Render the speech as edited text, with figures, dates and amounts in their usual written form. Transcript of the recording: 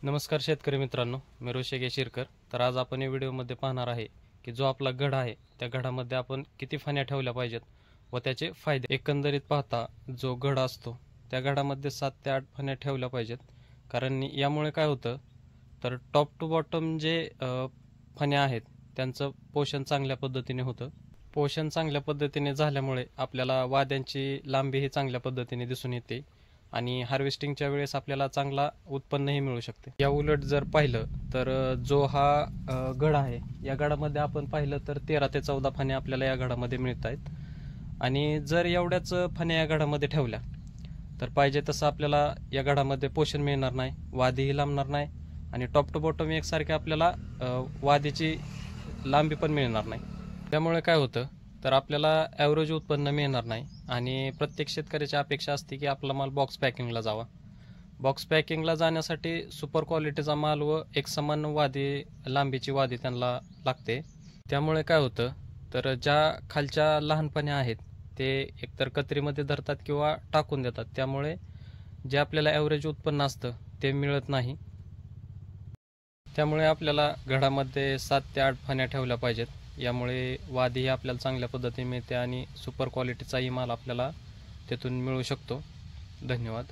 नमस्कार शेतकरी मित्रांनो, मी ऋषिकेश शिरकर. तर आज आपण या व्हिडिओमध्ये पाहणार आहे की जो आपला गड आहे त्या गडामध्ये आपण किती फण्या ठेवल्या पाहिजेत व त्याचे फायदे. एकंदरीत पाहता जो गड असतो त्या गडामध्ये 7 ते 8 फण्या ठेवल्या पाहिजेत. कारण यामुळे काय होतं तर टॉप टू बॉटम जे फण्या आहेत त्यांचं पोषण चांगल्या पद्धतीने होतं. पोषण चांगल्या पद्धतीने झाल्यामुळे आपल्याला वाद्यांची लांबीही चांगल्या पद्धतीने दिसून येते आणि हार्वेस्टिंगच्या वेळेस आपल्याला चांगला उत्पन्नही मिळू शकते. या उलट जर पाहिलं तर जो हा गड आहे या गडामध्ये आपण पाहिलं तर 13 ते 14 फण्या आपल्याला या गडामध्ये मिळत आहेत. आणि जर एवढ्याच फण्या या गडामध्ये ठेवल्या तर पाहिजे तसं आपल्याला या गडामध्ये पोषण मिळणार नाही, वादीही लांबणार नाही आणि टॉप टू बॉटम एकसारखे आपल्याला वादीची लांबी पण मिळणार नाही. त्यामुळे काय होतं तर आपल्याला ॲव्हरेज उत्पन्न मिळणार नाही आणि प्रत्येक शेतकऱ्याची अपेक्षा असते की आपला माल बॉक्स पॅकिंगला जावा. बॉक्स पॅकिंगला जाण्यासाठी सुपर क्वालिटीचा माल व एकसमान वादी लांबीची वादी त्यांना लागते. त्यामुळे काय होतं तर ज्या खालच्या लहानपण्या आहेत ते एकतर कत्रीमध्ये धरतात किंवा टाकून देतात. त्यामुळे जे आपल्याला ॲव्हरेज उत्पन्न असतं ते मिळत नाही. त्यामुळे आपल्याला घडामध्ये 7 ते 8 फण्या ठेवल्या पाहिजेत. यामुळे वादीही आपल्याला चांगल्या पद्धतीने मिळते आणि सुपर क्वालिटीचाही माल आपल्याला त्यातून मिळू शकतो. धन्यवाद.